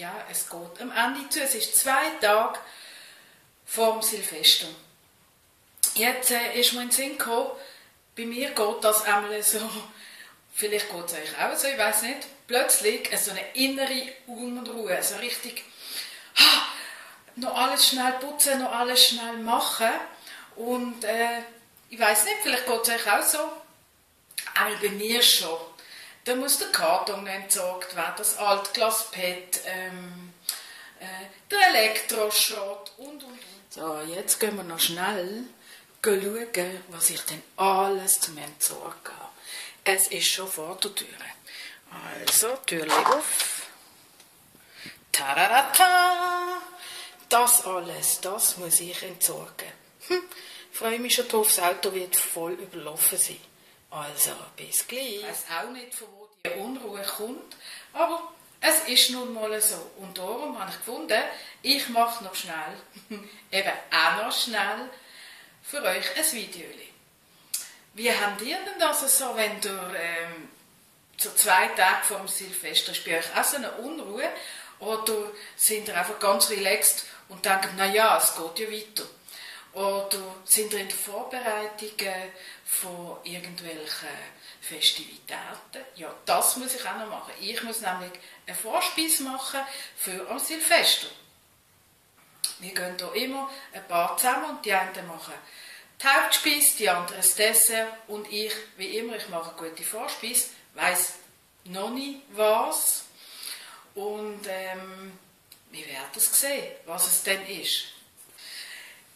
ja, es geht am Ende zu. Es ist 2 Tage vor dem Silvester. Jetzt ist mir in den Sinn gekommen, bei mir geht das einmal so, vielleicht geht es euch auch so, ich weiß nicht, plötzlich so eine innere Unruhe, so richtig, noch alles schnell putzen, noch alles schnell machen. Und ich weiß nicht, vielleicht geht es euch auch so, aber bei mir schon. Da muss der Karton entsorgt werden, das Altglas-PET, der Elektroschrott und. So, jetzt gehen wir noch schnell schauen, was ich denn alles zum Entsorgen habe. Es ist schon vor der Tür. Also, Türchen auf. Tararata! Das alles, das muss ich entsorgen. Ich freue mich schon drauf, das Auto wird voll überlaufen sein. Also, bis gleich. Ich weiss auch nicht, von wo die Unruhe kommt, aber es ist nun mal so. Und darum habe ich gefunden, ich mache noch schnell, eben auch noch schnell, für euch ein Video. Wie habt ihr denn das so, wenn ihr so 2 Tage vor dem Silvester ist bei euch auch so eine Unruhe? Oder sind ihr einfach ganz relaxed und denkt, na ja, es geht ja weiter? Oder sind ihr in der Vorbereitung von irgendwelchen Festivitäten? Ja, das muss ich auch noch machen. Ich muss nämlich eine Vorspeise machen für am Silvester. Wir gehen hier immer ein paar zusammen und die einen machen die Hauptspeise, die anderen das Dessert und ich, wie immer, ich mache eine gute Vorspeise, weiss noch nicht was und wir werden es sehen, was es denn ist.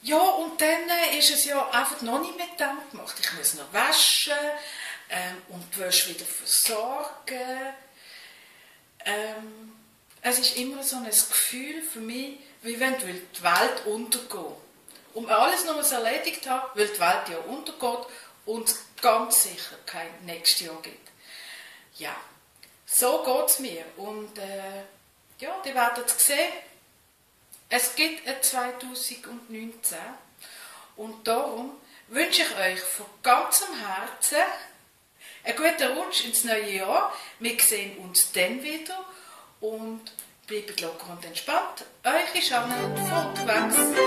Ja, und dann ist es ja einfach noch nicht mit dem gemacht. Ich muss noch waschen und die Wäsche wieder versorgen. Es ist immer so ein Gefühl für mich, wie wenn die Welt untergeht. Und alles noch was erledigt habe, weil die Welt ja untergeht und es ganz sicher kein nächstes Jahr gibt. Ja, so geht es mir. Und ja, die werden es sehen. Es gibt ein 2019 und darum wünsche ich euch von ganzem Herzen einen guten Rutsch ins neue Jahr. Wir sehen uns dann wieder und bleibt locker und entspannt. Eure Jeanne von unterwegs.